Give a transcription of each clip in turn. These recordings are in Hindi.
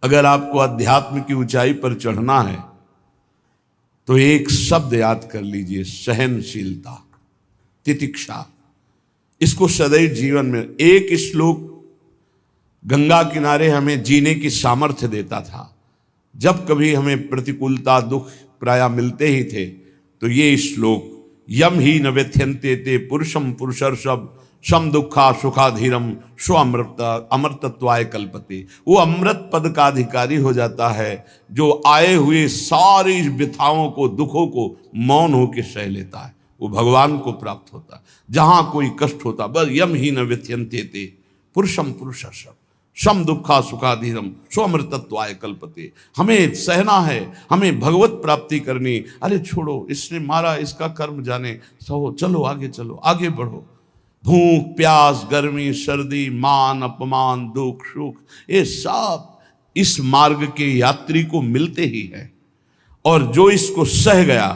अगर आपको अध्यात्म की ऊंचाई पर चढ़ना है तो एक शब्द याद कर लीजिए, सहनशीलता, तितिक्षा। इसको सदैव जीवन में, एक श्लोक गंगा किनारे हमें जीने की सामर्थ्य देता था। जब कभी हमें प्रतिकूलता दुख प्राय मिलते ही थे तो ये श्लोक, यम ही न व्यथ्यन्ते ते पुरुषम पुरुषर्षभ सम दुखा सुखाधीरम स्व अमृतत्वाय कल्पते। वो अमृत पद का अधिकारी हो जाता है जो आए हुए सारी व्यथाओं को, दुखों को मौन होकर सह लेता है, वो भगवान को प्राप्त होता है। जहां कोई कष्ट होता, बस यम ही न व्यथ्यन्ते ते पुरुषम पुरुषर्षभ सम दुखा सुखाधीरम स्वमृतत्वाय कल्पते। हमें सहना है, हमें भगवत प्राप्ति करनी। अरे छोड़ो, इसने मारा, इसका कर्म जाने, सहो, चलो आगे, चलो आगे बढ़ो। भूख प्यास गर्मी सर्दी मान अपमान दुख सुख, ये सब इस मार्ग के यात्री को मिलते ही है। और जो इसको सह गया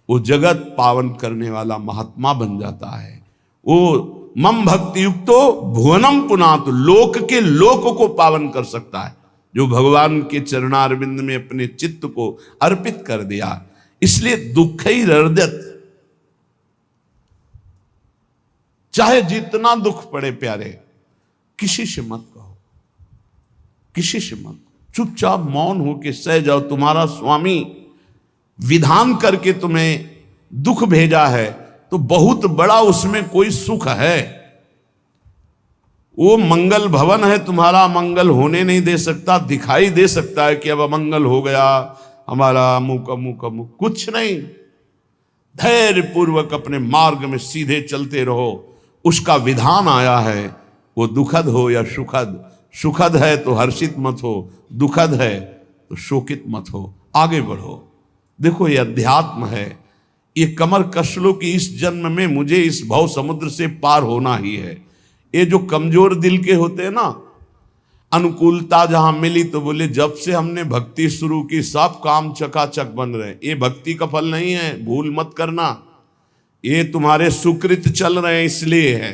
वो जगत पावन करने वाला महात्मा बन जाता है। वो मम भक्ति युक्तो भुवनम पुनात, लोक के लोक को पावन कर सकता है जो भगवान के चरणारविंद में अपने चित्त को अर्पित कर दिया। इसलिए दुखैर्हृदयत, चाहे जितना दुख पड़े प्यारे, किसी से मत कहो, किसी से मत, चुपचाप मौन होके सह जाओ। तुम्हारा स्वामी विधान करके तुम्हें दुख भेजा है तो बहुत बड़ा उसमें कोई सुख है। वो मंगल भवन है, तुम्हारा मंगल होने नहीं दे सकता। दिखाई दे सकता है कि अब अमंगल हो गया हमारा, अमुक अमुक अमुक, कुछ नहीं। धैर्य पूर्वक अपने मार्ग में सीधे चलते रहो। उसका विधान आया है, वो दुखद हो या सुखद, सुखद है तो हर्षित मत हो, दुखद है तो शोकित मत हो, आगे बढ़ो। देखो ये अध्यात्म है, ये कमर कस लो कि इस जन्म में मुझे इस भव समुद्र से पार होना ही है। ये जो कमजोर दिल के होते हैं ना, अनुकूलता जहां मिली तो बोले जब से हमने भक्ति शुरू की सब काम चकाचक बन रहे। ये भक्ति का फल नहीं है, भूल मत करना। ये तुम्हारे सुकृत चल रहे हैं इसलिए है।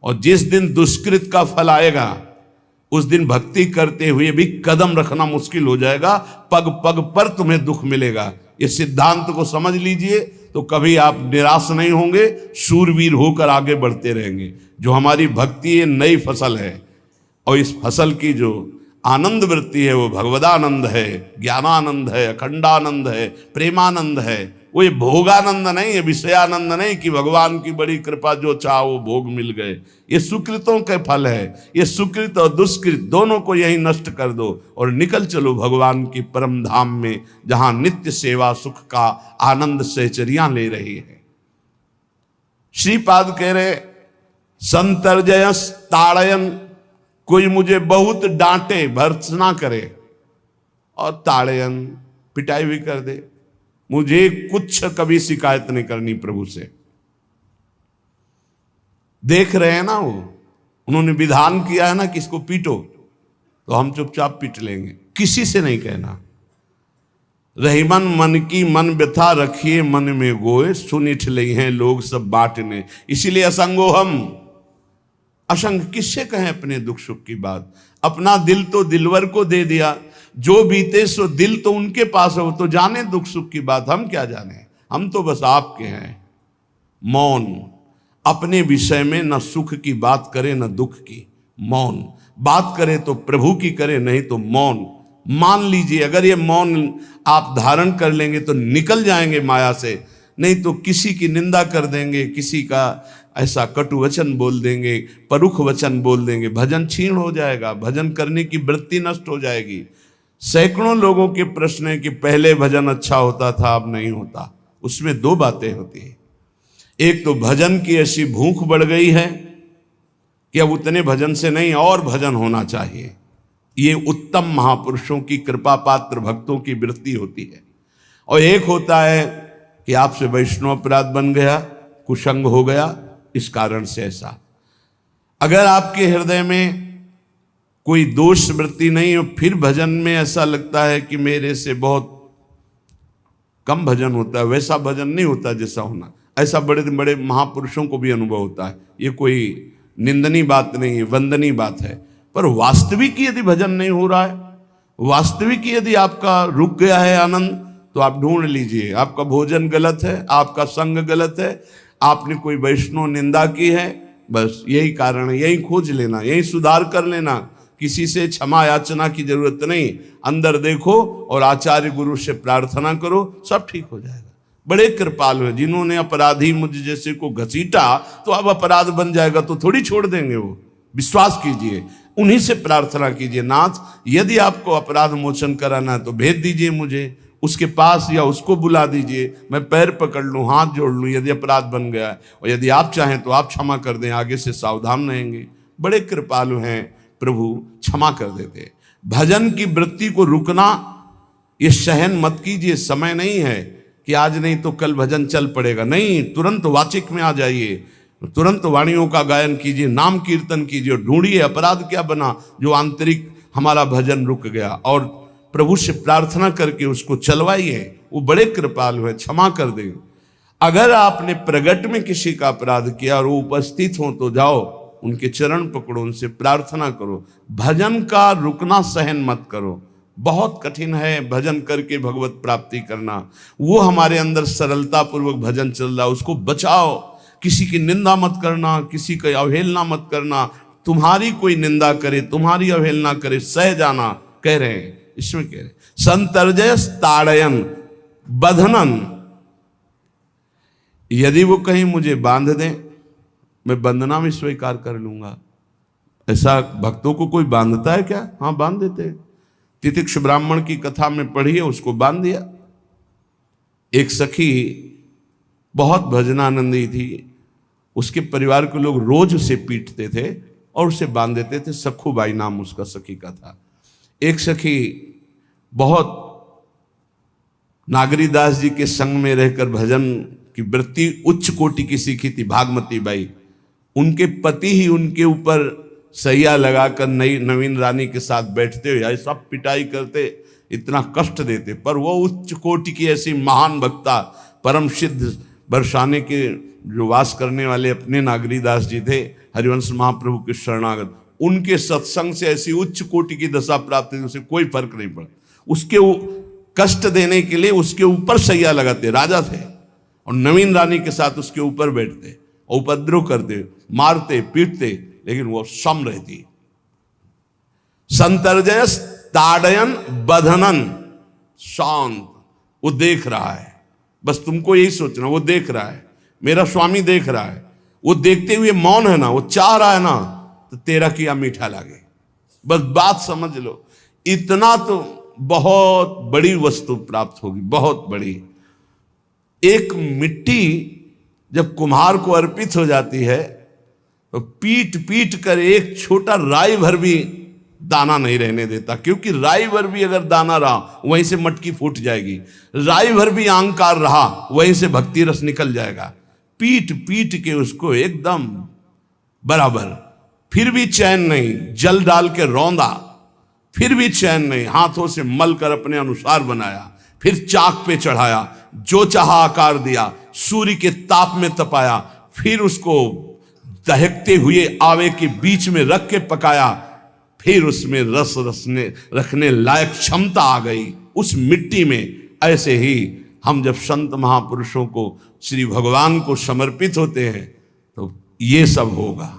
और जिस दिन दुष्कृत का फल आएगा उस दिन भक्ति करते हुए भी कदम रखना मुश्किल हो जाएगा, पग पग पर तुम्हें दुख मिलेगा। ये सिद्धांत को समझ लीजिए तो कभी आप निराश नहीं होंगे, शूरवीर होकर आगे बढ़ते रहेंगे। जो हमारी भक्ति ये नई फसल है और इस फसल की जो आनंद वृत्ति है वो भगवदानंद है, ज्ञानानंद है, अखंडानंद है, प्रेमानंद है। वो ये भोगानंद नहीं है, विषयानंद नहीं कि भगवान की बड़ी कृपा जो चाहो वो भोग मिल गए। ये सुकृतों के फल है। ये सुकृत और दुष्कृत दोनों को यही नष्ट कर दो और निकल चलो भगवान की परम धाम में, जहां नित्य सेवा सुख का आनंद सहचरियां ले रही है। श्रीपाद कह रहे संतर्जयस ताड़यन, कोई मुझे बहुत डांटे भर्त्सना करे और ताड़यन पिटाई भी कर दे, मुझे कुछ कभी शिकायत नहीं करनी प्रभु से। देख रहे हैं ना, वो उन्होंने विधान किया है ना कि इसको पीटो, तो हम चुपचाप पीट लेंगे, किसी से नहीं कहना। रहीमन मन की मन व्यथा रखिए मन में गोए, सुनिठ ले हैं लोग सब बांटने। इसीलिए असंगो हम, असंग किससे कहें अपने दुख सुख की बात। अपना दिल तो दिलवर को दे दिया, जो बीते सो दिल तो उनके पास है, वो तो जाने दुख सुख की बात, हम क्या जाने। हम तो बस आपके हैं। मौन, अपने विषय में न सुख की बात करे न दुख की, मौन। बात करे तो प्रभु की करे, नहीं तो मौन। मान लीजिए अगर ये मौन आप धारण कर लेंगे तो निकल जाएंगे माया से, नहीं तो किसी की निंदा कर देंगे, किसी का ऐसा कटु वचन बोल देंगे, परुख वचन बोल देंगे, भजन छीण हो जाएगा, भजन करने की वृत्ति नष्ट हो जाएगी। सैकड़ों लोगों के प्रश्न है कि पहले भजन अच्छा होता था अब नहीं होता। उसमें दो बातें होती है, एक तो भजन की ऐसी भूख बढ़ गई है कि अब उतने भजन से नहीं और भजन होना चाहिए। ये उत्तम महापुरुषों की कृपा पात्र भक्तों की वृत्ति होती है। और एक होता है कि आपसे वैष्णव अपराध बन गया, कुसंग हो गया, इस कारण से ऐसा। अगर आपके हृदय में कोई दोष वृत्ति नहीं हो, फिर भजन में ऐसा लगता है कि मेरे से बहुत कम भजन होता है, वैसा भजन नहीं होता जैसा होना। ऐसा बड़े बड़े महापुरुषों को भी अनुभव होता है। ये कोई निंदनीय बात नहीं है, वंदनीय बात है। पर वास्तविक यदि भजन नहीं हो रहा है, वास्तविक यदि आपका रुक गया है आनंद, तो आप ढूंढ लीजिए, आपका भोजन गलत है, आपका संग गलत है, आपने कोई वैष्णव निंदा की है, बस यही कारण है। यही खोज लेना, यही सुधार कर लेना, किसी से क्षमा याचना की जरूरत नहीं। अंदर देखो और आचार्य गुरु से प्रार्थना करो, सब ठीक हो जाएगा। बड़े कृपालु हैं, जिन्होंने अपराधी मुझ जैसे को घसीटा तो अब अपराध बन जाएगा तो थोड़ी छोड़ देंगे वो। विश्वास कीजिए, उन्हीं से प्रार्थना कीजिए, नाथ यदि आपको अपराध मोचन कराना है तो भेज दीजिए मुझे उसके पास, या उसको बुला दीजिए, मैं पैर पकड़ लूँ, हाथ जोड़ लूँ यदि अपराध बन गया है, और यदि आप चाहें तो आप क्षमा कर दें, आगे से सावधान रहेंगे। बड़े कृपालु हैं प्रभु, क्षमा कर देते। भजन की वृत्ति को रुकना ये सहन मत कीजिए। समय नहीं है कि आज नहीं तो कल भजन चल पड़ेगा, नहीं, तुरंत वाचिक में आ जाइए, तुरंत वाणियों का गायन कीजिए, नाम कीर्तन कीजिए, ढूंढिए अपराध क्या बना जो आंतरिक हमारा भजन रुक गया, और प्रभु से प्रार्थना करके उसको चलवाइए। वो बड़े कृपालु है, क्षमा कर देंगे। अगर आपने प्रगट में किसी का अपराध किया और वो उपस्थित हो तो जाओ, उनके चरण पकड़ो, उनसे प्रार्थना करो। भजन का रुकना सहन मत करो। बहुत कठिन है भजन करके भगवत प्राप्ति करना। वो हमारे अंदर सरलता पूर्वक भजन चल रहा है, उसको बचाओ। किसी की निंदा मत करना, किसी की अवहेलना मत करना। तुम्हारी कोई निंदा करे, तुम्हारी अवहेलना करे, सह जाना, कह रहे हैं इसमें, कह रहे संतर्जय ताड़यन बंधनन। यदि वो कहीं मुझे बांध दें, मैं बंधना भी स्वीकार कर लूंगा। ऐसा भक्तों को कोई बांधता है क्या? हाँ, बांध देते हैं। तितिक्ष ब्राह्मण की कथा में पढ़िए, उसको बांध दिया। एक सखी बहुत भजनानंदी थी, उसके परिवार के लोग रोज उसे पीटते थे और उसे बांध देते थे। सखूबाई नाम उसका सखी का था। एक सखी बहुत नागरीदास जी के संग में रहकर भजन की वृत्ति उच्च कोटि की सीखी थी, भागमती बाई। उनके पति ही उनके ऊपर सैया लगाकर नवीन रानी के साथ बैठते हुए सब पिटाई करते, इतना कष्ट देते, पर वो उच्च कोटि की ऐसी महान वक्ता, परम सिद्ध बरसाने के जो वास करने वाले अपने नागरीदास जी थे, हरिवंश महाप्रभु के शरणागत, उनके सत्संग से ऐसी उच्च कोटि की दशा प्राप्त हुई, उसे कोई फर्क नहीं पड़ा। उसके कष्ट देने के लिए उसके ऊपर सैया लगाते, राजा थे, और नवीन रानी के साथ उसके ऊपर बैठते, उपद्रव करते, मारते पीटते, लेकिन वो सम रहती। संतर्जय ताड़यन बंधनन, शांत। वो देख रहा है, बस तुमको यही सोचना, वो देख रहा है, मेरा स्वामी देख रहा है। वो देखते हुए मौन है ना, वो चाह रहा है ना, तो तेरा किया मीठा लागे। बस बात समझ लो, इतना तो बहुत बड़ी वस्तु प्राप्त होगी, बहुत बड़ी। एक मिट्टी जब कुम्हार को अर्पित हो जाती है तो पीट पीट कर एक छोटा राई भर भी दाना नहीं रहने देता, क्योंकि राई भर भी अगर दाना रहा वहीं से मटकी फूट जाएगी, राई भर भी अहंकार रहा वहीं से भक्ति रस निकल जाएगा। पीट पीट के उसको एकदम बराबर, फिर भी चैन नहीं, जल डाल के रौंदा, फिर भी चैन नहीं, हाथों से मल कर अपने अनुसार बनाया, फिर चाक पे चढ़ाया, जो चाहा आकार दिया, सूर्य के ताप में तपाया, फिर उसको दहकते हुए आवे के बीच में रख के पकाया, फिर उसमें रस रखने लायक क्षमता आ गई उस मिट्टी में। ऐसे ही हम जब संत महापुरुषों को, श्री भगवान को समर्पित होते हैं तो ये सब होगा।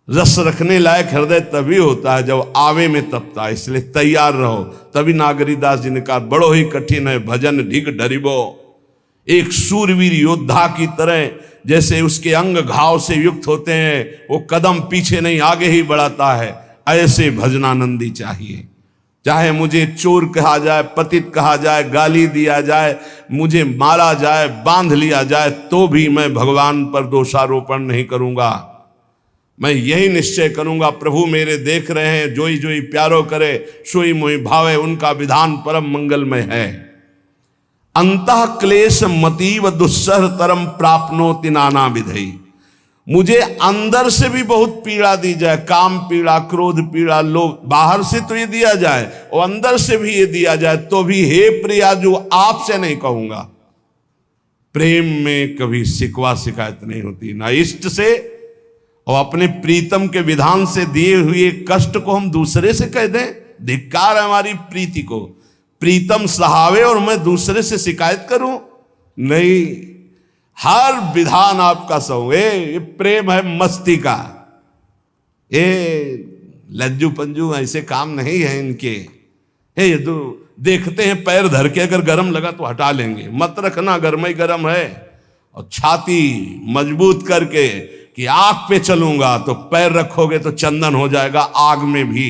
रस रखने लायक हृदय तभी होता है जब आवे में तपता है, इसलिए तैयार रहो। तभी नागरीदास जी ने कहा, बड़ो ही कठिन है भजन ढिग डरिबो। एक सूरवीर योद्धा की तरह जैसे उसके अंग घाव से युक्त होते हैं, वो कदम पीछे नहीं आगे ही बढ़ाता है, ऐसे भजनानंदी चाहिए। चाहे मुझे चोर कहा जाए, पतित कहा जाए, गाली दिया जाए, मुझे मारा जाए, बांध लिया जाए, तो भी मैं भगवान पर दोषारोपण नहीं करूंगा। मैं यही निश्चय करूंगा, प्रभु मेरे देख रहे हैं, जोई जोई प्यारो करे सोई मोई भावे, उनका विधान परम मंगलमय है। अंतः क्लेश मतीव दुस्सह तरम प्राप्नोति नाना विधि। मुझे अंदर से भी बहुत पीड़ा दी जाए, काम पीड़ा, क्रोध पीड़ा, लोग बाहर से तो ये दिया जाए और अंदर से भी ये दिया जाए, तो भी हे प्रिया जो आपसे नहीं कहूंगा। प्रेम में कभी शिकवा शिकायत नहीं होती, ना इष्ट से और अपने प्रीतम के विधान से दिए हुए कष्ट को हम दूसरे से कह दें? धिक्कार है हमारी प्रीति को। प्रीतम सहावे और मैं दूसरे से शिकायत करूं? नहीं, हर विधान आपका सहो। ये प्रेम है मस्ती का, ये लज्जू पंजू ऐसे काम नहीं है इनके। ये तो देखते हैं पैर धर के, अगर गर्म लगा तो हटा लेंगे, मत रखना गर्म ही गर्म है। और छाती मजबूत करके कि आग पे चलूंगा, तो पैर रखोगे तो चंदन हो जाएगा आग में भी।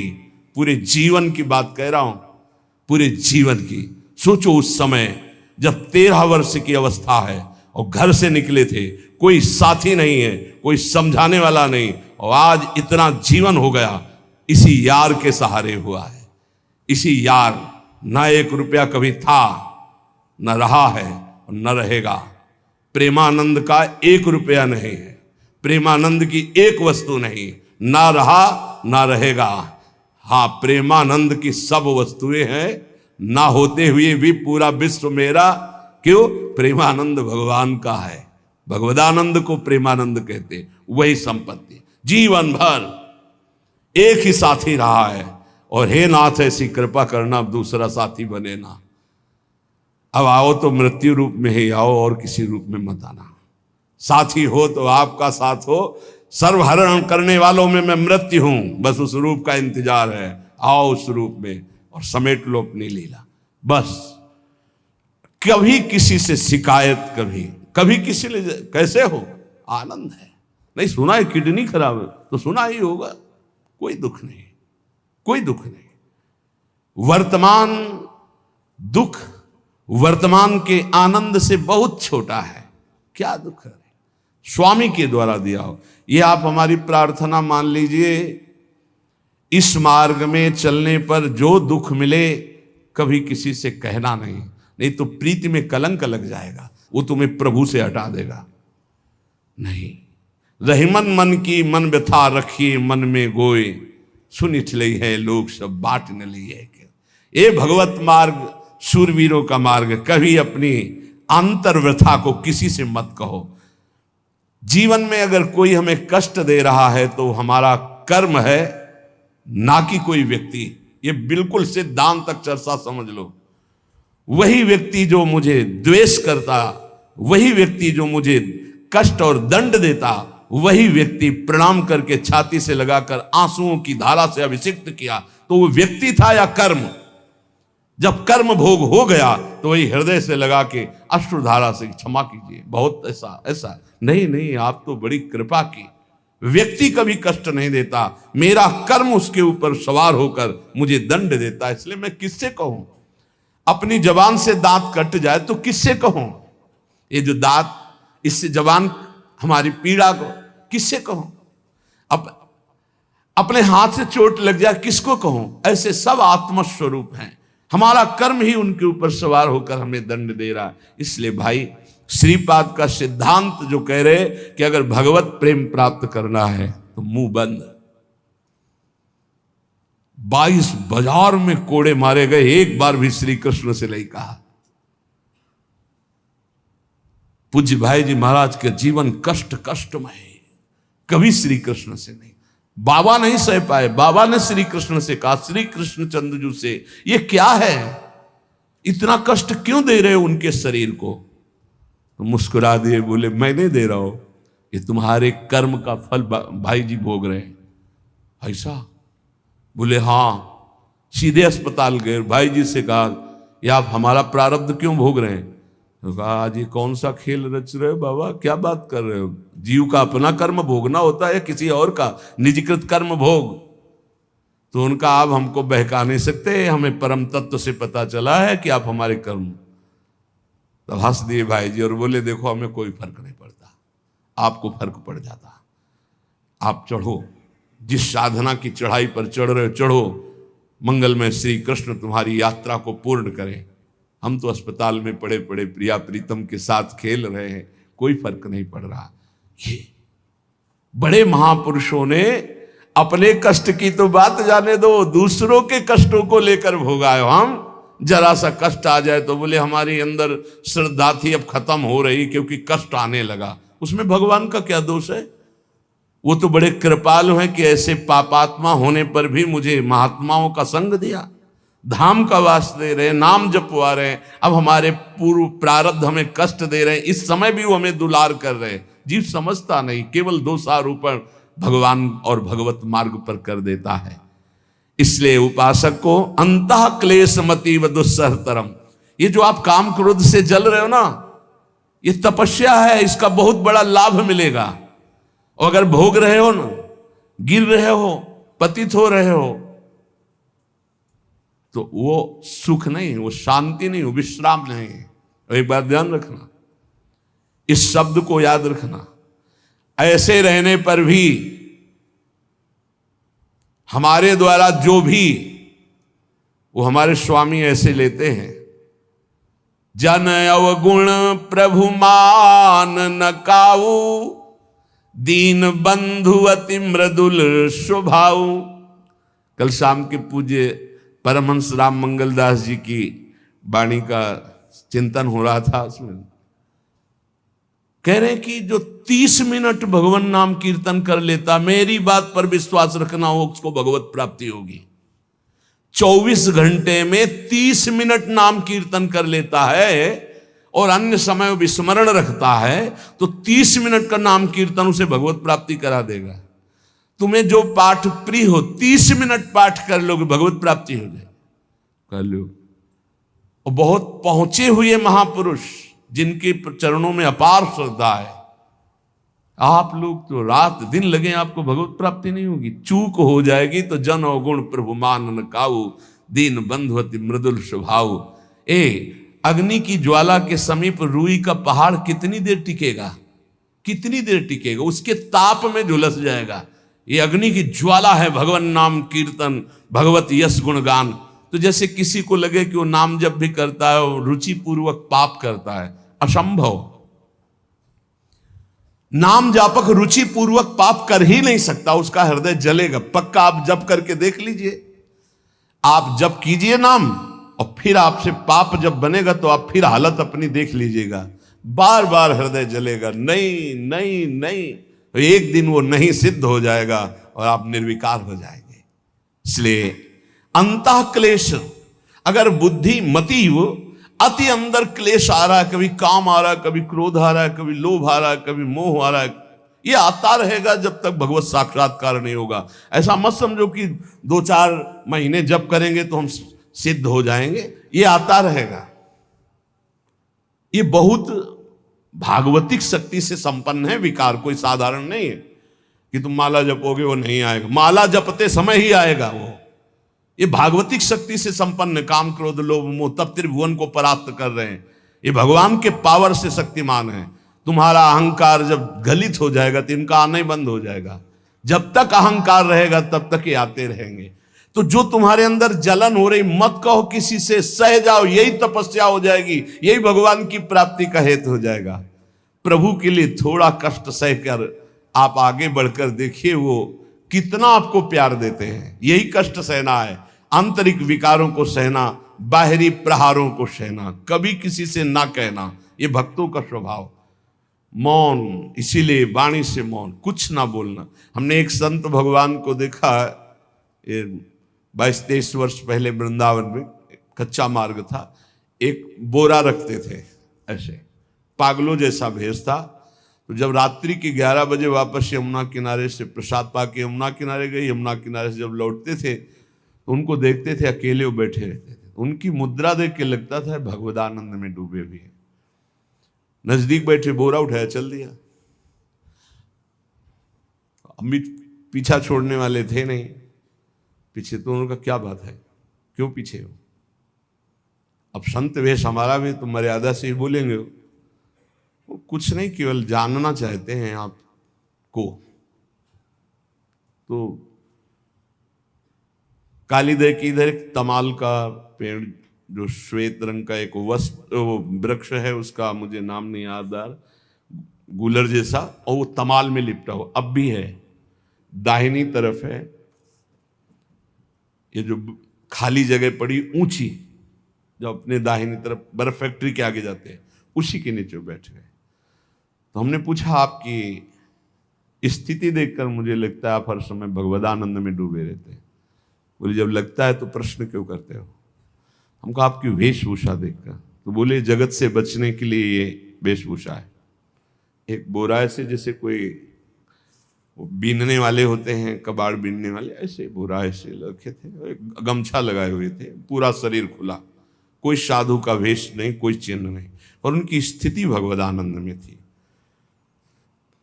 पूरे जीवन की बात कह रहा हूं, पूरे जीवन की। सोचो उस समय जब 13 वर्ष की अवस्था है और घर से निकले थे, कोई साथी नहीं है, कोई समझाने वाला नहीं, और आज इतना जीवन हो गया इसी यार के सहारे हुआ है। इसी यार, ना 1 रुपया कभी था, न रहा है और न रहेगा। प्रेमानंद का 1 रुपया नहीं है, प्रेमानंद की 1 वस्तु नहीं, ना रहा ना रहेगा। हाँ, प्रेमानंद की सब वस्तुएं हैं, ना होते हुए भी पूरा विश्व मेरा। क्यों? प्रेमानंद भगवान का है। भगवदानंद को प्रेमानंद कहते। वही संपत्ति जीवन भर एक ही साथी रहा है। और हे नाथ, ऐसी कृपा करना, अब दूसरा साथी बने ना। अब आओ तो मृत्यु रूप में ही आओ, और किसी रूप में मत आना। साथी हो तो आपका साथ हो। सर्वहरण करने वालों में मैं मृत्यु हूं, बस उस रूप का इंतजार है। आओ उस रूप में और समेट लो अपनी लीला। बस कभी किसी से शिकायत, कभी किसी ने कैसे हो, आनंद है। नहीं सुना है किडनी खराब है, तो सुना ही होगा, कोई दुख नहीं, कोई दुख नहीं। वर्तमान दुख वर्तमान के आनंद से बहुत छोटा है। क्या दुख है? स्वामी के द्वारा दिया हो। ये आप हमारी प्रार्थना मान लीजिए। इस मार्ग में चलने पर जो दुख मिले, कभी किसी से कहना नहीं, नहीं तो प्रीति में कलंक लग जाएगा, वो तुम्हें प्रभु से हटा देगा। नहीं, रहीमन मन की मन व्यथा रखिए मन में गोए, सुनिठ लई है लोग सब बाट न लिए। ये भगवत मार्ग शूरवीरों का मार्ग। कभी अपनी अंतर व्यथा को किसी से मत कहो। जीवन में अगर कोई हमें कष्ट दे रहा है तो हमारा कर्म है, ना कि कोई व्यक्ति। ये बिल्कुल सिद्धांत तक चर्चा समझ लो। वही व्यक्ति जो मुझे द्वेष करता, वही व्यक्ति जो मुझे कष्ट और दंड देता, वही व्यक्ति प्रणाम करके छाती से लगाकर आंसुओं की धारा से अभिषिक्त किया, तो वो व्यक्ति था या कर्म? जब कर्म भोग हो गया तो वही हृदय से लगा के अश्रुधारा से क्षमा कीजिए, बहुत ऐसा नहीं, आप तो बड़ी कृपा की। व्यक्ति कभी कष्ट नहीं देता, मेरा कर्म उसके ऊपर सवार होकर मुझे दंड देता। इसलिए मैं किससे कहूं? अपनी जबान से दांत कट जाए तो किससे कहूं? ये जो दांत, इससे जबान हमारी पीड़ा को किससे कहूं? अपने हाथ से चोट लग जाए किसको कहूं? ऐसे सब आत्मस्वरूप हैं। हमारा कर्म ही उनके ऊपर सवार होकर हमें दंड दे रहा है। इसलिए भाई, श्रीपाद का सिद्धांत जो कह रहे कि अगर भगवत प्रेम प्राप्त करना है तो मुंह बंद। 22 बाजार में कोड़े मारे गए, एक बार भी श्री कृष्ण से नहीं कहा। पूज्य भाई जी महाराज के जीवन कष्टमय, कभी श्री कृष्ण से नहीं। बाबा नहीं सह पाए, बाबा ने श्री कृष्ण से कहा, श्री कृष्ण चंद्रजू से, ये क्या है, इतना कष्ट क्यों दे रहे हो उनके शरीर को? तो मुस्कुरा दिए, बोले मैं नहीं दे रहा हूं, ये तुम्हारे कर्म का फल भाई जी भोग रहे हैं। ऐसा? बोले हाँ। सीधे अस्पताल गए, भाई जी से कहा, ये आप हमारा प्रारब्ध क्यों भोग रहे हैं? तो कहा, आज ये कौन सा खेल रच रहे हो बाबा, क्या बात कर रहे हो? जीव का अपना कर्म भोगना होता है, किसी और का निजीकृत कर्म भोग? तो उनका आप हमको बहका नहीं सकते, हमें परम तत्व से पता चला है कि आप हमारे कर्म। तो हंस दिए भाई जी और बोले, देखो हमें कोई फर्क नहीं पड़ता, आपको फर्क पड़ जाता। आप चढ़ो, जिस साधना की चढ़ाई पर चढ़ रहे हो चढ़ो, मंगलमय श्री कृष्ण तुम्हारी यात्रा को पूर्ण करें। हम तो अस्पताल में पड़े पड़े प्रिया प्रीतम के साथ खेल रहे हैं, कोई फर्क नहीं पड़ रहा। ये बड़े महापुरुषों ने अपने कष्ट की तो बात जाने दो, दूसरों के कष्टों को लेकर भोगाए। हम जरा सा कष्ट आ जाए तो बोले हमारी अंदर श्रद्धा थी अब खत्म हो रही क्योंकि कष्ट आने लगा। उसमें भगवान का क्या दोष है? वो तो बड़े कृपालु हैं कि ऐसे पापात्मा होने पर भी मुझे महात्माओं का संग दिया, धाम का वास दे रहे हैं, नाम जपवा रहे हैं। अब हमारे पूर्व प्रारब्ध हमें कष्ट दे रहे हैं, इस समय भी वो हमें दुलार कर रहे हैं। जीव समझता नहीं, केवल दोषारोपण भगवान और भगवत मार्ग पर कर देता है। इसलिए उपासक को अंतः क्लेश मति व दुस्सहतरम, ये जो आप काम क्रोध से जल रहे हो ना, ये तपस्या है, इसका बहुत बड़ा लाभ मिलेगा। और अगर भोग रहे हो ना, गिर रहे हो, पतित हो रहे हो, तो वो सुख नहीं, वो शांति नहीं, वो विश्राम नहीं है। और एक बात ध्यान रखना, इस शब्द को याद रखना, ऐसे रहने पर भी हमारे द्वारा जो भी वो हमारे स्वामी ऐसे लेते हैं, जन अवगुण प्रभु मान न काऊ, दीन बंधु अति मृदुल स्वभाव। कल शाम के पूज्य परमहंस राम मंगलदास जी की वाणी का चिंतन हो रहा था, उसमें कह रहे हैं कि जो 30 मिनट भगवान नाम कीर्तन कर लेता, मेरी बात पर विश्वास रखना हो, उसको भगवत प्राप्ति होगी। 24 घंटे में 30 मिनट नाम कीर्तन कर लेता है और अन्य समय विस्मरण रखता है, तो 30 मिनट का नाम कीर्तन उसे भगवत प्राप्ति करा देगा। तुम्हें जो पाठ प्रिय हो, 30 मिनट पाठ कर लोगे, भगवत प्राप्ति हो जाए, कर लो। और बहुत पहुंचे हुए महापुरुष जिनके चरणों में अपार श्रद्धा है, आप लोग तो रात दिन लगे, आपको भगवत प्राप्ति नहीं होगी। चूक हो जाएगी तो जन अवगुण प्रभु मान न काऊ, दीन बंधु अति मृदुल स्वभाव। अग्नि की ज्वाला के समीप रुई का पहाड़ कितनी देर टिकेगा, कितनी देर टिकेगा, उसके ताप में झुलस जाएगा। ये अग्नि की ज्वाला है भगवान नाम कीर्तन, भगवत यश गुणगान। तो जैसे किसी को लगे कि वो नाम जब भी करता है वो रुचि पूर्वक पाप करता है, असंभव। नाम जापक रुचि पूर्वक पाप कर ही नहीं सकता, उसका हृदय जलेगा पक्का। आप जप करके देख लीजिए, आप जप कीजिए नाम, और फिर आपसे पाप जब बनेगा तो आप फिर हालत अपनी देख लीजिएगा, बार बार हृदय जलेगा, नहीं नहीं नहीं। तो एक दिन वो नहीं सिद्ध हो जाएगा और आप निर्विकार हो जाएंगे। इसलिए अंतः क्लेश, अगर बुद्धि मति वो अति अंदर क्लेश आ रहा है, कभी काम आ रहा है, कभी क्रोध आ रहा है, कभी लोभ आ रहा है, कभी मोह आ रहा है, ये आता रहेगा जब तक भगवत साक्षात्कार नहीं होगा। ऐसा मत समझो कि 2-4 महीने जप करेंगे तो हम सिद्ध हो जाएंगे, ये आता रहेगा। ये बहुत भागवतिक शक्ति से संपन्न है विकार, कोई साधारण नहीं है कि तुम माला जपोगे वो नहीं आएगा, माला जपते समय ही आएगा वो। ये भागवतिक शक्ति से संपन्न, काम क्रोध लोभ मोह तब त्रिभुवन को परास्त कर रहे हैं। ये भगवान के पावर से शक्तिमान है। तुम्हारा अहंकार जब गलित हो जाएगा तो इनका आना ही बंद हो जाएगा। जब तक अहंकार रहेगा तब तक ये आते रहेंगे। तो जो तुम्हारे अंदर जलन हो रही, मत कहो किसी से, सह जाओ, यही तपस्या हो जाएगी, यही भगवान की प्राप्ति का हेतु हो जाएगा। प्रभु के लिए थोड़ा कष्ट सहकर आप आगे बढ़कर देखिए वो कितना आपको प्यार देते हैं। यही कष्ट सहना है, आंतरिक विकारों को सहना, बाहरी प्रहारों को सहना, कभी किसी से ना कहना, ये भक्तों का स्वभाव। मौन, इसीलिए वाणी से मौन, कुछ ना बोलना। हमने एक संत भगवान को देखा, 22-23 वर्ष पहले वृंदावन में कच्चा मार्ग था, एक बोरा रखते थे ऐसे, पागलों जैसा भेष था। तो जब रात्रि के 11 बजे वापस यमुना किनारे से प्रसाद पाके यमुना किनारे गए, यमुना किनारे से जब लौटते थे तो उनको देखते थे अकेले वो बैठे रहते थे। उनकी मुद्रा देख के लगता था भगवदानंद में डूबे हुए हैं। नजदीक बैठे, बोरा उठाया, चल दिया। अम्मी पीछा छोड़ने वाले थे नहीं पीछे, तो उनका क्या बात है, क्यों पीछे हो? अब संत वेश हमारा भी तो मर्यादा से ही बोलेंगे, वो कुछ नहीं, केवल जानना चाहते हैं आपको। तो कालीदह की इधर एक तमाल का पेड़, जो श्वेत रंग का एक वृक्ष है, उसका मुझे नाम नहीं याद आ रहा, गुलर जैसा, और वो तमाल में लिपटा हुआ अब भी है। दाहिनी तरफ है ये जो खाली जगह पड़ी ऊंची, जो अपने दाहिनी तरफ बर्फ फैक्ट्री के आगे जाते हैं, उसी के नीचे बैठ गए। तो हमने पूछा आपकी स्थिति देखकर मुझे लगता है आप हर समय भगवदानंद में डूबे रहते हैं। बोले जब लगता है तो प्रश्न क्यों करते हो? हमको आपकी वेशभूषा देखकर, तो बोले जगत से बचने के लिए ये वेशभूषा है। एक बोरा से जैसे कोई बीनने वाले होते हैं, कबाड़ बीनने वाले, ऐसे बोरा ऐसे रखे थे, गमछा लगाए हुए थे, पूरा शरीर खुला, कोई साधु का वेश नहीं, कोई चिन्ह नहीं, और उनकी स्थिति भगवदानंद में थी।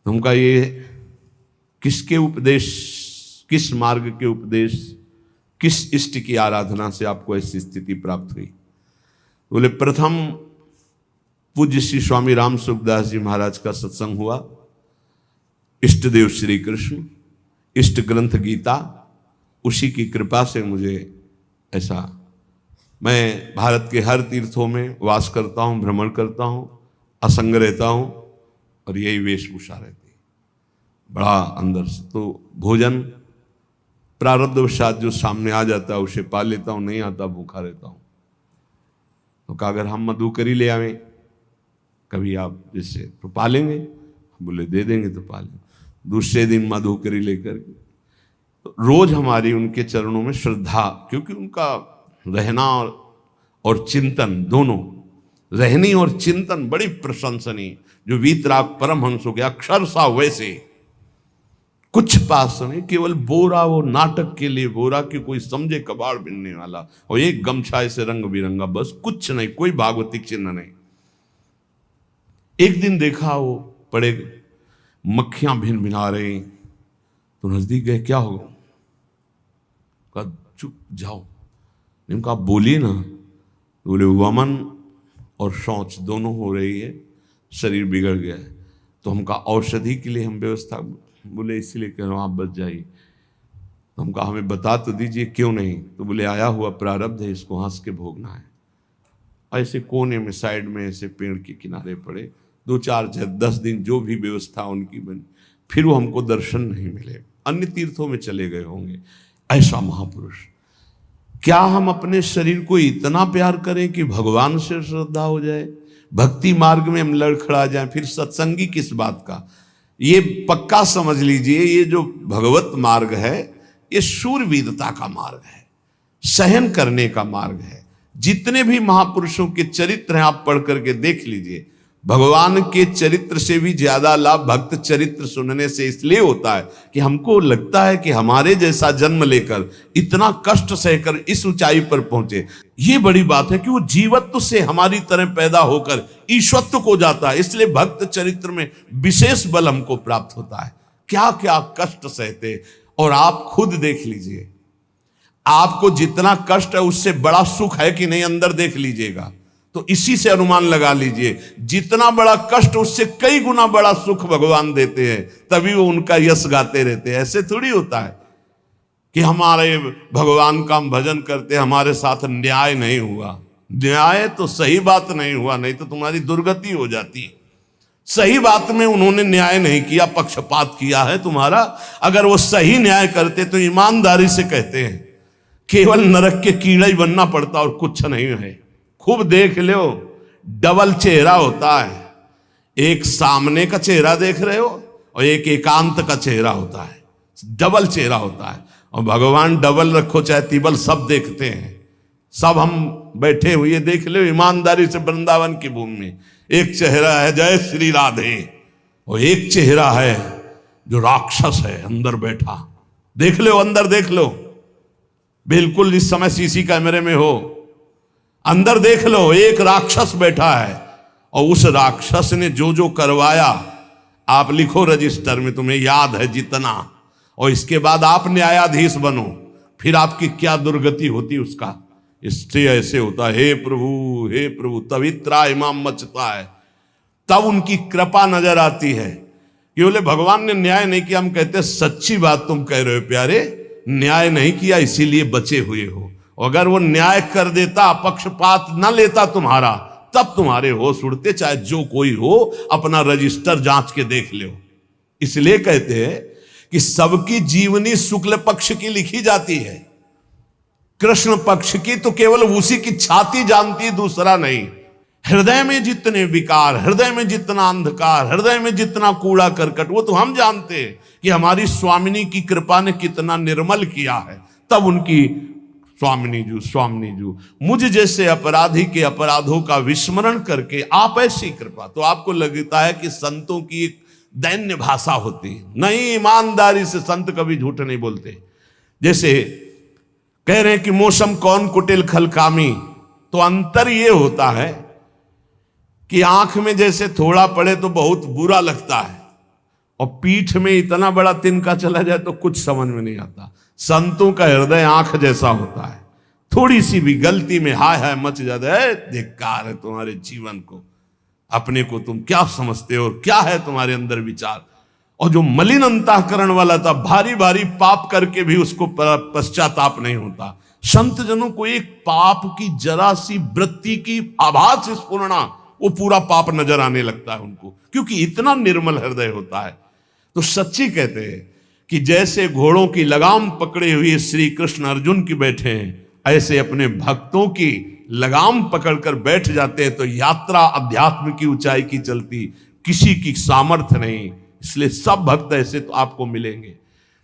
तो उनका ये किसके उपदेश, किस मार्ग के उपदेश, किस इष्ट की आराधना से आपको ऐसी स्थिति प्राप्त हुई? बोले प्रथम पूज्य श्री स्वामी राम सुखदास जी महाराज का सत्संग हुआ, इष्ट देव श्री कृष्ण, इष्ट ग्रंथ गीता, उसी की कृपा से मुझे ऐसा, मैं भारत के हर तीर्थों में वास करता हूँ, भ्रमण करता हूँ, असंग रहता हूँ, और यही वेशभूषा रहती है बड़ा अंदर से। तो भोजन प्रारब्धवशात जो सामने आ जाता है उसे पा लेता हूँ, नहीं आता भूखा रहता हूँ। तो कहा अगर हम मधुकरी ले आवें कभी आप जिससे तो पालेंगे, बोले दे देंगे तो पालेंगे। दूसरे दिन मधुकरी लेकर के, तो रोज हमारी उनके चरणों में श्रद्धा, क्योंकि उनका रहना और चिंतन दोनों, रहनी और चिंतन बड़ी प्रशंसनीय, जो वीतराग परमहंसों के अक्षर सा वैसे, कुछ पास नहीं, केवल बोरा, वो नाटक के लिए बोरा कि कोई समझे कबाड़ बिनने वाला, और एक गमछा ऐसे रंग बिरंगा, बस कुछ नहीं, कोई भागवतिक चिन्ह नहीं। एक दिन देखा वो पड़े मक्खियां भिन भिना रही, तो नजदीक गए, क्या होगा? कहा चुप जाओ। कहा बोलिए ना। बोले वमन और शौच दोनों हो रही है, शरीर बिगड़ गया है, तो हम कहा औषधि के लिए हम व्यवस्था, बोले इसलिए कह रहा हूँ आप बच जाइए। तो हम कहा हमें बता तो दीजिए क्यों नहीं? तो बोले आया हुआ प्रारब्ध है, इसको हंस के भोगना है। ऐसे कोने में साइड में ऐसे पेड़ के किनारे पड़े, 2-4-10 दिन जो भी व्यवस्था उनकी बनी, फिर वो हमको दर्शन नहीं मिले, अन्य तीर्थों में चले गए होंगे। ऐसा महापुरुष, क्या हम अपने शरीर को इतना प्यार करें कि भगवान से श्रद्धा हो जाए, भक्ति मार्ग में हम लड़खड़ा जाएं, फिर सत्संगी किस बात का? ये पक्का समझ लीजिए, ये जो भगवत मार्ग है ये शूरवीरता का मार्ग है, सहन करने का मार्ग है। जितने भी महापुरुषों के चरित्र हैं आप पढ़ करके देख लीजिए, भगवान के चरित्र से भी ज्यादा लाभ भक्त चरित्र सुनने से इसलिए होता है कि हमको लगता है कि हमारे जैसा जन्म लेकर इतना कष्ट सहकर इस ऊंचाई पर पहुंचे, ये बड़ी बात है कि वो जीवत्व से हमारी तरह पैदा होकर ईश्वत्व को जाता है। इसलिए भक्त चरित्र में विशेष बल हमको प्राप्त होता है। क्या क्या कष्ट सहते, और आप खुद देख लीजिए, आपको जितना कष्ट है उससे बड़ा सुख है कि नहीं, अंदर देख लीजिएगा तो इसी से अनुमान लगा लीजिए, जितना बड़ा कष्ट उससे कई गुना बड़ा सुख भगवान देते हैं, तभी वो उनका यश गाते रहते हैं। ऐसे थोड़ी होता है कि हमारे भगवान का हम भजन करते, हमारे साथ न्याय नहीं हुआ। न्याय तो सही बात नहीं हुआ, नहीं तो तुम्हारी दुर्गति हो जाती। सही बात में उन्होंने न्याय नहीं किया, पक्षपात किया है तुम्हारा। अगर वो सही न्याय करते तो ईमानदारी से कहते हैं केवल नरक के कीड़ा ही बनना पड़ता और कुछ नहीं है। खूब देख लो, डबल चेहरा होता है, एक सामने का चेहरा देख रहे हो और एक एकांत का चेहरा होता है, डबल चेहरा होता है। और भगवान डबल रखो चाहे तिबल, सब देखते हैं। सब हम बैठे हुए देख लो ईमानदारी से वृंदावन की भूमि में, एक चेहरा है जय श्री राधे, और एक चेहरा है जो राक्षस है अंदर बैठा। देख लो, अंदर देख लो, बिल्कुल इस समय सीसी कैमरे में हो, अंदर देख लो, एक राक्षस बैठा है, और उस राक्षस ने जो जो करवाया आप लिखो रजिस्टर में, तुम्हें याद है जितना, और इसके बाद आप न्यायाधीश बनो, फिर आपकी क्या दुर्गति होती उसका। इससे ऐसे होता है, हे प्रभु, तभी त्राहिमाम मचता है, तब उनकी कृपा नजर आती है कि बोले भगवान ने न्याय नहीं किया। हम कहते सच्ची बात तुम कह रहे हो प्यारे, न्याय नहीं किया इसीलिए बचे हुए हो। अगर वो न्याय कर देता, पक्षपात न लेता तुम्हारा, तब तुम्हारे होश उड़ते, चाहे जो कोई हो, अपना रजिस्टर जांच के देख लो। इसलिए कहते हैं कि सबकी जीवनी शुक्ल पक्ष की लिखी जाती है, कृष्ण पक्ष की तो केवल उसी की छाती जानती, दूसरा नहीं हृदय में जितने विकार, हृदय में जितना अंधकार, हृदय में जितना कूड़ा करकट, वो तो हम जानते हैं कि हमारी स्वामिनी की कृपा ने कितना निर्मल किया है। तब उनकी स्वामिनी जू मुझ जैसे अपराधी के अपराधों का विस्मरण करके आप ऐसी कृपा, तो आपको लगता है कि संतों की एक दैन्य भाषा होती है। नहीं, ईमानदारी से संत कभी झूठ नहीं बोलते। जैसे कह रहे हैं कि मौसम कौन कुटिल खलकामी, तो अंतर ये होता है कि आंख में जैसे थोड़ा पड़े तो बहुत बुरा लगता है, और पीठ में इतना बड़ा तिनका चला जाए तो कुछ समझ में नहीं आता। संतों का हृदय आंख जैसा होता है, थोड़ी सी भी गलती में हाय हाय मच जाता है। धिक्कार है तुम्हारे जीवन को, अपने को तुम क्या समझते हो, क्या है तुम्हारे अंदर विचार। और जो मलिन अंतःकरण वाला था, भारी भारी पाप करके भी उसको पश्चाताप नहीं होता। संत जनों को एक पाप की जरा सी वृत्ति की आभास स्फुरना, वो पूरा पाप नजर आने लगता है उनको, क्योंकि इतना निर्मल हृदय होता है। तो सच्ची कहते हैं कि जैसे घोड़ों की लगाम पकड़े हुए श्री कृष्ण अर्जुन की बैठे हैं, ऐसे अपने भक्तों की लगाम पकड़कर बैठ जाते हैं, तो यात्रा अध्यात्म की ऊंचाई की चलती, किसी की सामर्थ्य नहीं। इसलिए सब भक्त ऐसे तो आपको मिलेंगे।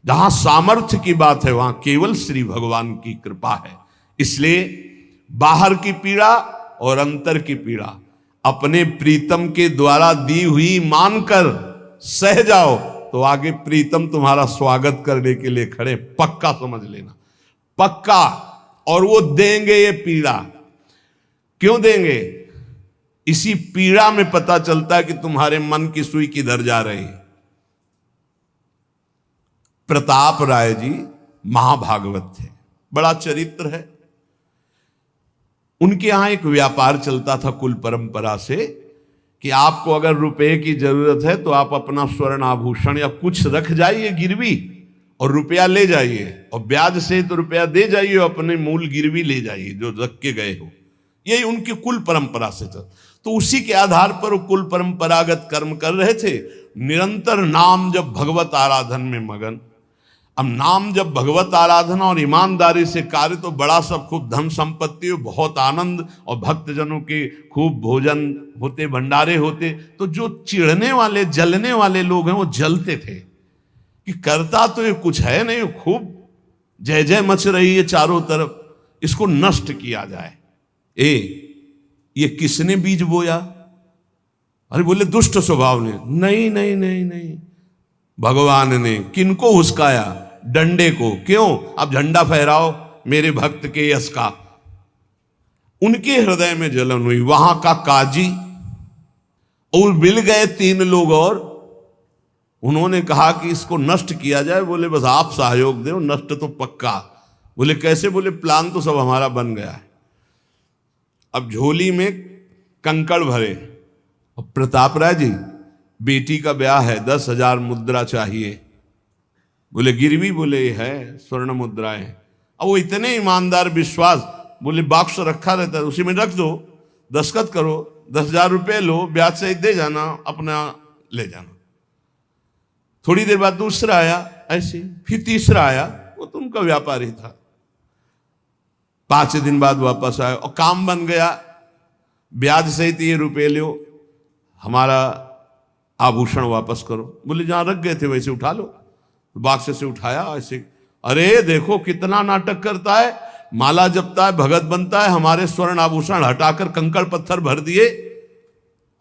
जहां सामर्थ्य की बात है वहां केवल श्री भगवान की कृपा है। इसलिए बाहर की पीड़ा और अंतर की पीड़ा अपने प्रीतम के द्वारा दी हुई मानकर सह जाओ, तो आगे प्रीतम तुम्हारा स्वागत करने के लिए खड़े, पक्का समझ लेना, पक्का। और वो देंगे ये पीड़ा। क्यों देंगे? इसी पीड़ा में पता चलता है कि तुम्हारे मन की सुई किधर जा रही है। प्रताप राय जी महाभागवत थे, बड़ा चरित्र है। उनके यहां एक व्यापार चलता था कुल परंपरा से कि आपको अगर रुपए की जरूरत है तो आप अपना स्वर्ण आभूषण या कुछ रख जाइए गिरवी, और रुपया ले जाइए, और ब्याज से तो रुपया दे जाइए, अपने मूल गिरवी ले जाइए जो रख के गए हो। यही उनकी कुल परंपरा से चल। तो उसी के आधार पर वो कुल परंपरागत कर्म कर रहे थे। निरंतर नाम जब भगवत आराधन में मगन। अब नाम जब भगवत आराधना और ईमानदारी से कार्य, तो बड़ा सब खूब धन संपत्ति, बहुत आनंद, और भक्तजनों के खूब भोजन होते, भंडारे होते। तो जो चिढ़ने वाले जलने वाले लोग हैं वो जलते थे कि करता तो ये कुछ है नहीं, खूब जय जय मच रही है चारों तरफ, इसको नष्ट किया जाए। ये किसने बीज बोया? अरे बोले दुष्ट स्वभाव ने। नहीं नहीं नहीं नहीं, भगवान ने। किनको हुस्काया? डंडे को। क्यों? अब झंडा फहराओ मेरे भक्त के यश का। उनके हृदय में जलन हुई। वहां का काजी और मिल गए 3 लोग, और उन्होंने कहा कि इसको नष्ट किया जाए। बोले बस आप सहयोग दो, नष्ट तो पक्का। बोले कैसे? बोले प्लान तो सब हमारा बन गया है। अब झोली में कंकड़ भरे, और प्रताप राय जी बेटी का ब्याह है, 10,000 मुद्रा चाहिए। बोले गिरवी? बोले है स्वर्ण मुद्राएं। अब वो इतने ईमानदार विश्वास, बोले बॉक्स रखा रहता है उसी में रख दो, दस्तखत करो, 10,000 रुपये लो, ब्याज सहित दे जाना, अपना ले जाना। थोड़ी देर बाद दूसरा आया ऐसे, फिर तीसरा आया, वो तो उनका व्यापारी था। 5 दिन बाद वापस आया और काम बन गया, ब्याज सहित ये रुपये लो, हमारा आभूषण वापस करो। बोले जहां रख गए थे वैसे उठा लो। बाक्स से उठाया ऐसे। अरे देखो कितना नाटक करता है, माला जपता है, भगत बनता है, हमारे स्वर्ण आभूषण हटाकर कंकड़ पत्थर भर दिए।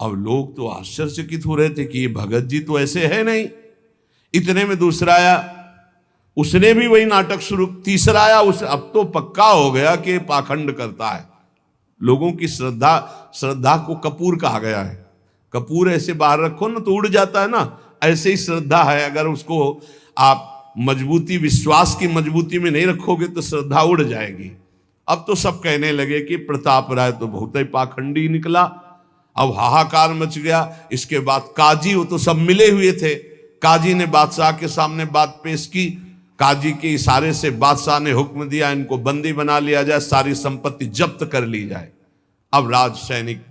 अब लोग तो आश्चर्यचकित हो रहे थे कि ये भगत जी तो ऐसे है नहीं। इतने में दूसरा आया, उसने भी वही नाटक शुरू। तीसरा आया, उस अब तो पक्का हो गया कि पाखंड करता है। लोगों की श्रद्धा को कपूर कहा गया है। कपूर ऐसे बाहर रखो ना तो उड़ जाता है ना, ऐसे ही श्रद्धा है। अगर उसको आप मजबूती, विश्वास की मजबूती में नहीं रखोगे तो श्रद्धा उड़ जाएगी। अब तो सब कहने लगे कि प्रताप राय तो बहुत ही पाखंडी निकला। अब हाहाकार मच गया। इसके बाद काजी, वो तो सब मिले हुए थे, काजी ने बादशाह के सामने बात पेश की। काजी के इशारे से बादशाह ने हुक्म दिया इनको बंदी बना लिया जाए, सारी संपत्ति जब्त कर ली जाए। अब राज सैनिक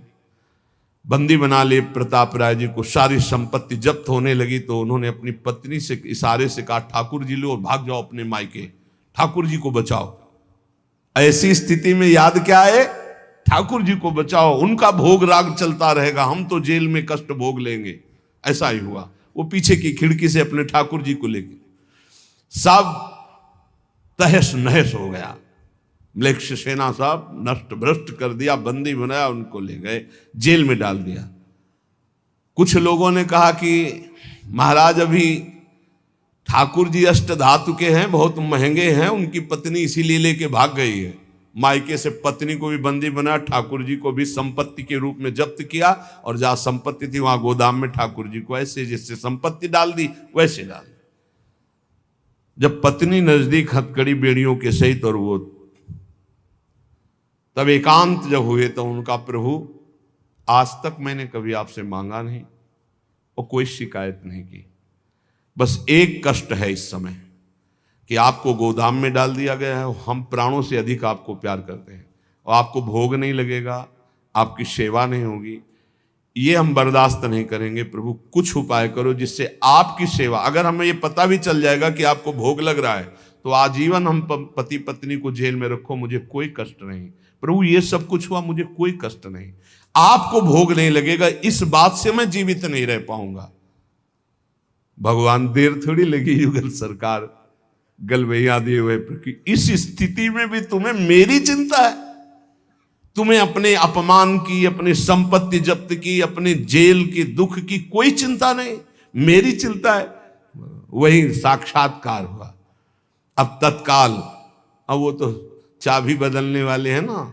बंदी बना लिए प्रताप राय जी को, सारी संपत्ति जब्त होने लगी। तो उन्होंने अपनी पत्नी से इशारे से कहा ठाकुर जी लो और भाग जाओ अपने मायके, ठाकुर जी को बचाओ। ऐसी स्थिति में याद क्या है? ठाकुर जी को बचाओ, उनका भोग राग चलता रहेगा, हम तो जेल में कष्ट भोग लेंगे। ऐसा ही हुआ। वो पीछे की खिड़की से अपने ठाकुर जी को लेके सब तहस नहस हो गया। म्लेच्छ सेना साहब नष्ट भ्रष्ट कर दिया, बंदी बनाया, उनको ले गए, जेल में डाल दिया। कुछ लोगों ने कहा कि महाराज अभी ठाकुर जी अष्ट धातु के हैं, बहुत महंगे हैं, उनकी पत्नी इसीलिए लेके भाग गई है। मायके से पत्नी को भी बंदी बनाया, ठाकुर जी को भी संपत्ति के रूप में जब्त किया, और जहां संपत्ति थी वहां गोदाम में ठाकुर जी को ऐसे जैसे संपत्ति डाल दी वैसे डाल दी। जब पत्नी नजदीक हथकड़ी बेड़ियों के सहित, और वो तब एकांत जब हुए तो उनका प्रभु आज तक मैंने कभी आपसे मांगा नहीं और कोई शिकायत नहीं की, बस एक कष्ट है इस समय कि आपको गोदाम में डाल दिया गया है, हम प्राणों से अधिक आपको प्यार करते हैं और आपको भोग नहीं लगेगा, आपकी सेवा नहीं होगी, ये हम बर्दाश्त नहीं करेंगे। प्रभु कुछ उपाय करो जिससे आपकी सेवा, अगर हमें ये पता भी चल जाएगा कि आपको भोग लग रहा है तो आजीवन हम पति पत्नी को जेल में रखो, मुझे कोई कष्ट नहीं। प्रभु ये सब कुछ हुआ, मुझे कोई कष्ट नहीं, आपको भोग नहीं लगेगा, इस बात से मैं जीवित नहीं रह पाऊंगा। भगवान देर थोड़ी लगी युगल सरकार गलवैया दिए हुए, इस स्थिति में भी तुम्हें मेरी चिंता है, तुम्हें अपने अपमान की, अपनी संपत्ति जब्त की, अपने जेल की दुख की कोई चिंता नहीं, मेरी चिंता है। वही साक्षात्कार हुआ। अब तत्काल, अब वो तो चाबी बदलने वाले हैं ना,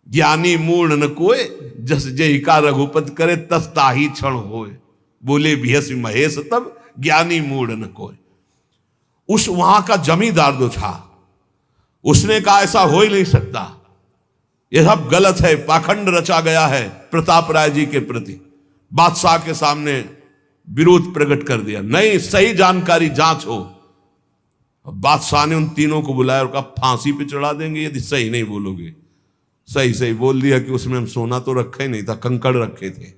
ज्ञानी मूढ़ न कोय, जस जय का रघुपत करे तस ताही क्षण होए, बोले भियस महेश तब ज्ञानी मूढ़ न कोय। उस वहां का जमींदार जो था उसने कहा ऐसा हो ही नहीं सकता, यह सब गलत है, पाखंड रचा गया है प्रताप राय जी के प्रति। बादशाह के सामने विरोध प्रकट कर दिया, नहीं सही जानकारी जांच हो। बादशाह ने उन तीनों को बुलाया और कहा फांसी पे चढ़ा देंगे यदि सही नहीं बोलोगे। सही सही बोल दिया कि उसमें हम सोना तो रखा ही नहीं था, कंकड़ रखे थे।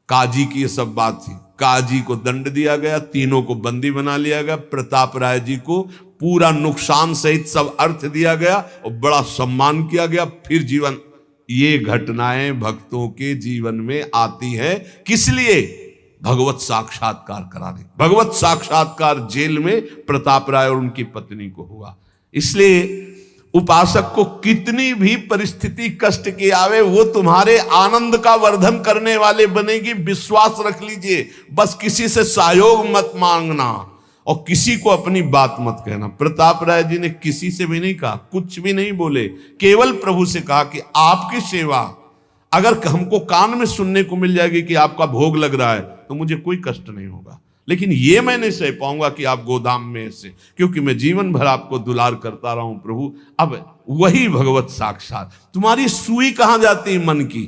काजी की ये सब बात थी। काजी को दंड दिया गया, तीनों को बंदी बना लिया गया, प्रताप राय जी को पूरा नुकसान सहित सब अर्थ दिया गया और बड़ा सम्मान किया गया। फिर जीवन, ये घटनाएं भक्तों के जीवन में आती है किस लिए? भगवत साक्षात्कार कराने। भगवत साक्षात्कार जेल में प्रताप राय और उनकी पत्नी को हुआ। इसलिए उपासक को कितनी भी परिस्थिति कष्ट की आवे, वो तुम्हारे आनंद का वर्धन करने वाले बनेगी, विश्वास रख लीजिए। बस किसी से सहयोग मत मांगना और किसी को अपनी बात मत कहना। प्रताप राय जी ने किसी से भी नहीं कहा, कुछ भी नहीं बोले, केवल प्रभु से कहा कि आपकी सेवा अगर हमको कान में सुनने को मिल जाएगी कि आपका भोग लग रहा है तो मुझे कोई कष्ट नहीं होगा, लेकिन ये मैं नहीं सह पाऊंगा कि आप गोदाम में ऐसे, क्योंकि मैं जीवन भर आपको दुलार करता रहा हूं प्रभु। अब वही भगवत साक्षात। तुम्हारी सुई कहां जाती है मन की?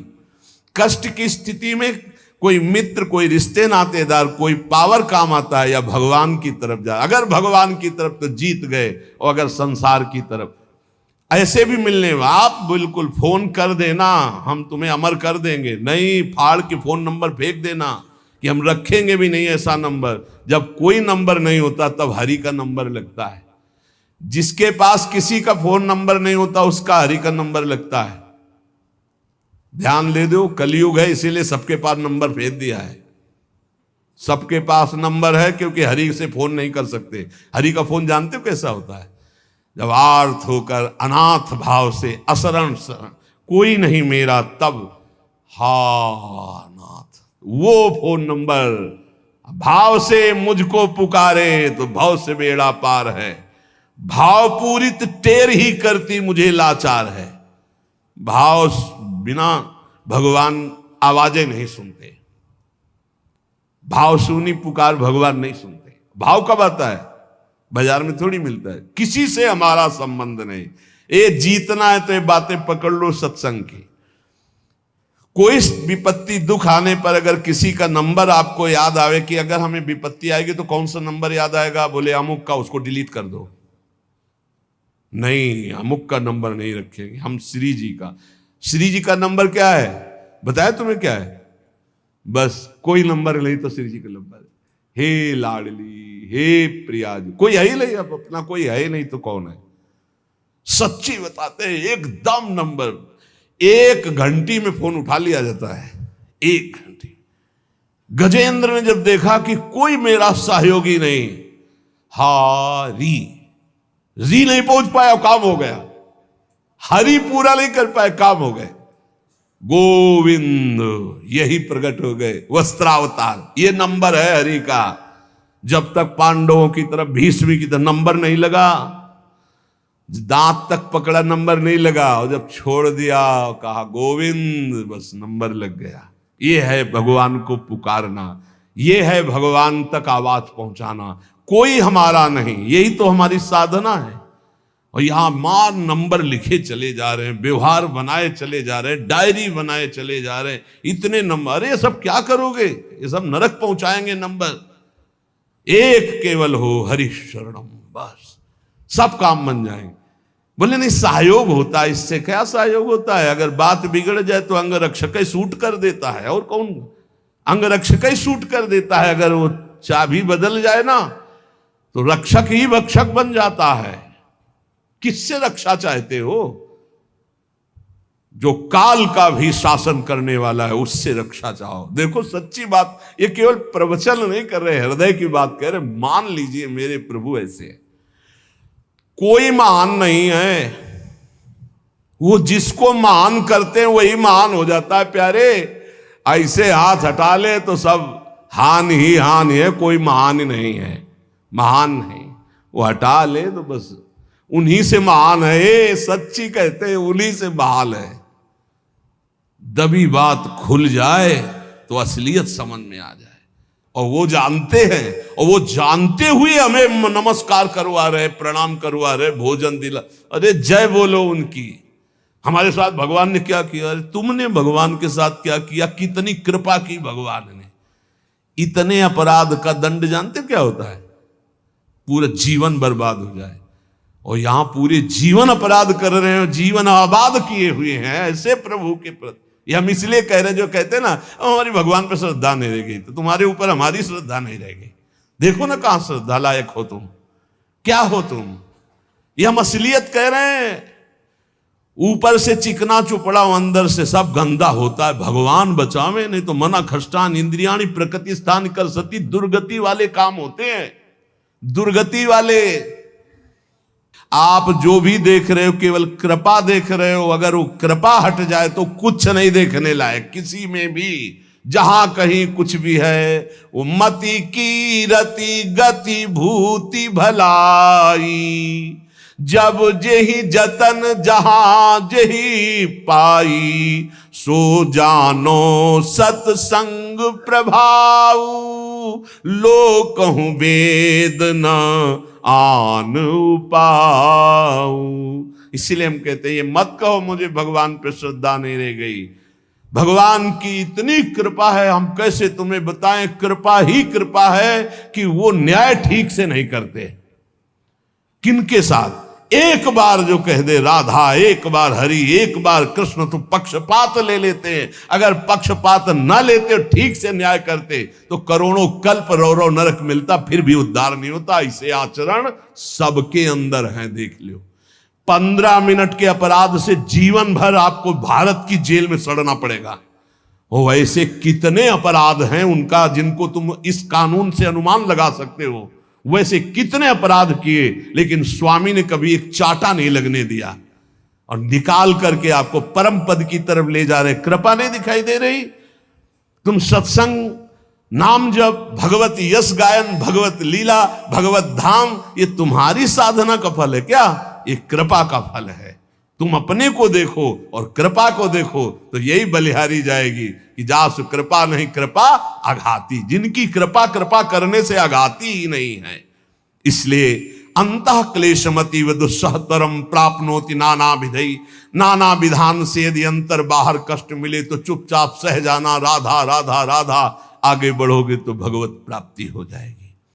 कष्ट की स्थिति में कोई मित्र, कोई रिश्ते नातेदार, कोई पावर काम आता है या भगवान की तरफ जा? अगर भगवान की तरफ तो जीत गए, और अगर संसार की तरफ ऐसे भी मिलने, आप बिल्कुल फोन कर देना, हम तुम्हें अमर कर देंगे, नहीं फाड़ के फोन नंबर फेंक देना कि हम रखेंगे भी नहीं ऐसा नंबर। जब कोई नंबर नहीं होता तब हरि का नंबर लगता है। जिसके पास किसी का फोन नंबर नहीं होता उसका हरि का नंबर लगता है। ध्यान दे दो, कलयुग है इसीलिए सबके पास नंबर भेज दिया है। सबके पास नंबर है क्योंकि हरि से फोन नहीं कर सकते। हरि का फोन जानते हो कैसा होता है? जब आर्थ होकर अनाथ भाव से असरण कोई नहीं मेरा, तब हा नाथ, वो फोन नंबर। भाव से मुझको पुकारे तो भाव से बेड़ा पार है, भाव पूरित टेर ही करती मुझे लाचार है। भाव बिना भगवान आवाजें नहीं सुनते, भाव सुनी पुकार भगवान नहीं सुनते। भाव कब आता है? बाजार में थोड़ी मिलता है। किसी से हमारा संबंध नहीं। ये जीतना है तो ये बातें पकड़ लो सत्संग की। कोई विपत्ति दुख आने पर अगर किसी का नंबर आपको याद आवे कि अगर हमें विपत्ति आएगी तो कौन सा नंबर याद आएगा? बोले अमुक का, उसको डिलीट कर दो। नहीं, अमुक का नंबर नहीं रखेंगे हम, श्री जी का। श्री जी का नंबर क्या है बताया तुम्हें? क्या है? बस कोई नंबर नहीं तो श्री जी का नंबर है। हे लाडली, हे प्रिया जी, कोई है ही नहीं, अब अपना कोई है ही नहीं तो कौन है? सच्ची बताते हैं, एकदम नंबर। 1 घंटी में फोन उठा लिया जाता है, 1 घंटी। गजेंद्र ने जब देखा कि कोई मेरा सहयोगी नहीं, हारी री नहीं पहुंच पाया, काम हो गया। हरि पूरा नहीं कर पाए, काम हो गए। गोविंद यही प्रकट हो गए, वस्त्रावतार। ये नंबर है हरि का। जब तक पांडवों की तरफ, भीष्म की तरफ नंबर नहीं लगा, दांत तक पकड़ा, नंबर नहीं लगा, और जब छोड़ दिया, कहा गोविंद, बस नंबर लग गया। ये है भगवान को पुकारना, ये है भगवान तक आवाज पहुंचाना। कोई हमारा नहीं, यही तो हमारी साधना है। और यहां मां नंबर लिखे चले जा रहे हैं, व्यवहार बनाए चले जा रहे हैं, डायरी बनाए चले जा रहे हैं, इतने नंबर। अरे ये सब क्या करोगे, ये सब नरक पहुंचाएंगे नंबर। एक केवल हो हरि शरणम, बस सब काम बन जाएंगे। बोले नहीं, सहयोग होता है। इससे क्या सहयोग होता है? अगर बात बिगड़ जाए तो अंग रक्षक ही सूट कर देता है, और कौन? अंग रक्षक ही सूट कर देता है। अगर वो चाबी बदल जाए ना तो रक्षक ही भक्षक बन जाता है। किससे रक्षा चाहते हो? जो काल का भी शासन करने वाला है, उससे रक्षा चाहो। देखो सच्ची बात, ये केवल प्रवचन नहीं कर रहे, हृदय की बात कह रहे। मान लीजिए मेरे प्रभु ऐसे है, कोई महान नहीं है, वो जिसको महान करते हैं वही महान हो जाता है प्यारे। ऐसे हाथ हटा ले तो सब हान ही हान है, कोई महान ही नहीं है, महान नहीं। वो हटा ले तो बस उन्हीं से महान है। सच्ची कहते हैं, उन्हीं से बहाल है। दबी बात खुल जाए तो असलियत समझ में आ जाए। और वो जानते हैं, और वो जानते हुए हमें नमस्कार करवा रहे, प्रणाम करवा रहे, भोजन दिला। अरे जय बोलो उनकी। हमारे साथ भगवान ने क्या किया? अरे तुमने भगवान के साथ क्या किया? कितनी कृपा की भगवान ने। इतने अपराध का दंड जानते क्या होता है? पूरा जीवन बर्बाद हो जाए। और यहां पूरे जीवन अपराध कर रहे हैं, जीवन आबाद किए हुए हैं ऐसे प्रभु के प्रति। ये हम इसलिए कह रहे हैं, जो कहते हैं ना हमारी भगवान पर श्रद्धा नहीं रह गई, तो तुम्हारे ऊपर हमारी श्रद्धा नहीं रह गई। देखो ना कहां श्रद्धा लायक हो तुम, क्या हो तुम। ये हम असलियत कह रहे हैं। ऊपर से चिकना चुपड़ा, अंदर से सब गंदा होता है। भगवान बचावे, नहीं तो मना खष्टान इंद्रियाणी प्रकृति स्थान कर सती। दुर्गति वाले काम होते हैं, दुर्गति वाले। आप जो भी देख रहे हो केवल कृपा देख रहे हो। अगर वो कृपा हट जाए तो कुछ नहीं देखने लायक किसी में भी। जहां कहीं कुछ भी है वो मति की रति गति भूति भलाई। जब जेहि जतन जहां जेहि पाई। सो जानो सत्संग प्रभाऊ। लोक कहूं वेद न आन उपाऊ। इसीलिए हम कहते हैं, ये मत कहो मुझे भगवान पे श्रद्धा नहीं रह गई। भगवान की इतनी कृपा है, हम कैसे तुम्हें बताएं। कृपा ही कृपा है कि वो न्याय ठीक से नहीं करते। किनके साथ? एक बार जो कह दे राधा, एक बार हरि, एक बार कृष्ण, तो पक्षपात ले लेते हैं। अगर पक्षपात ना लेते, ठीक से न्याय करते, तो करोड़ों कल्प रो नरक मिलता, फिर भी उद्धार नहीं होता। इसे आचरण सबके अंदर है, देख लो। 15 मिनट के अपराध से जीवन भर आपको भारत की जेल में सड़ना पड़ेगा। वो ऐसे कितने अपराध हैं उनका, जिनको तुम इस कानून से अनुमान लगा सकते हो। वैसे कितने अपराध किए, लेकिन स्वामी ने कभी एक चाटा नहीं लगने दिया, और निकाल करके आपको परम पद की तरफ ले जा रहे। कृपा नहीं दिखाई दे रही? तुम सत्संग, नाम जप, भगवत यश गायन, भगवत लीला, भगवत धाम, ये तुम्हारी साधना का फल है क्या? ये कृपा का फल है। तुम अपने को देखो और कृपा को देखो, तो यही बलिहारी जाएगी कि जासु कृपा नहीं कृपा आघाती। जिनकी कृपा कृपा करने से आघाती ही नहीं है। इसलिए अंतः क्लेशमति व दुस्सहतरम प्राप्नोति नाना विधि। नाना विधान से यदि अंतर बाहर कष्ट मिले तो चुपचाप सह जाना। राधा राधा राधा, आगे बढ़ोगे तो भगवत प्राप्ति हो जाएगी।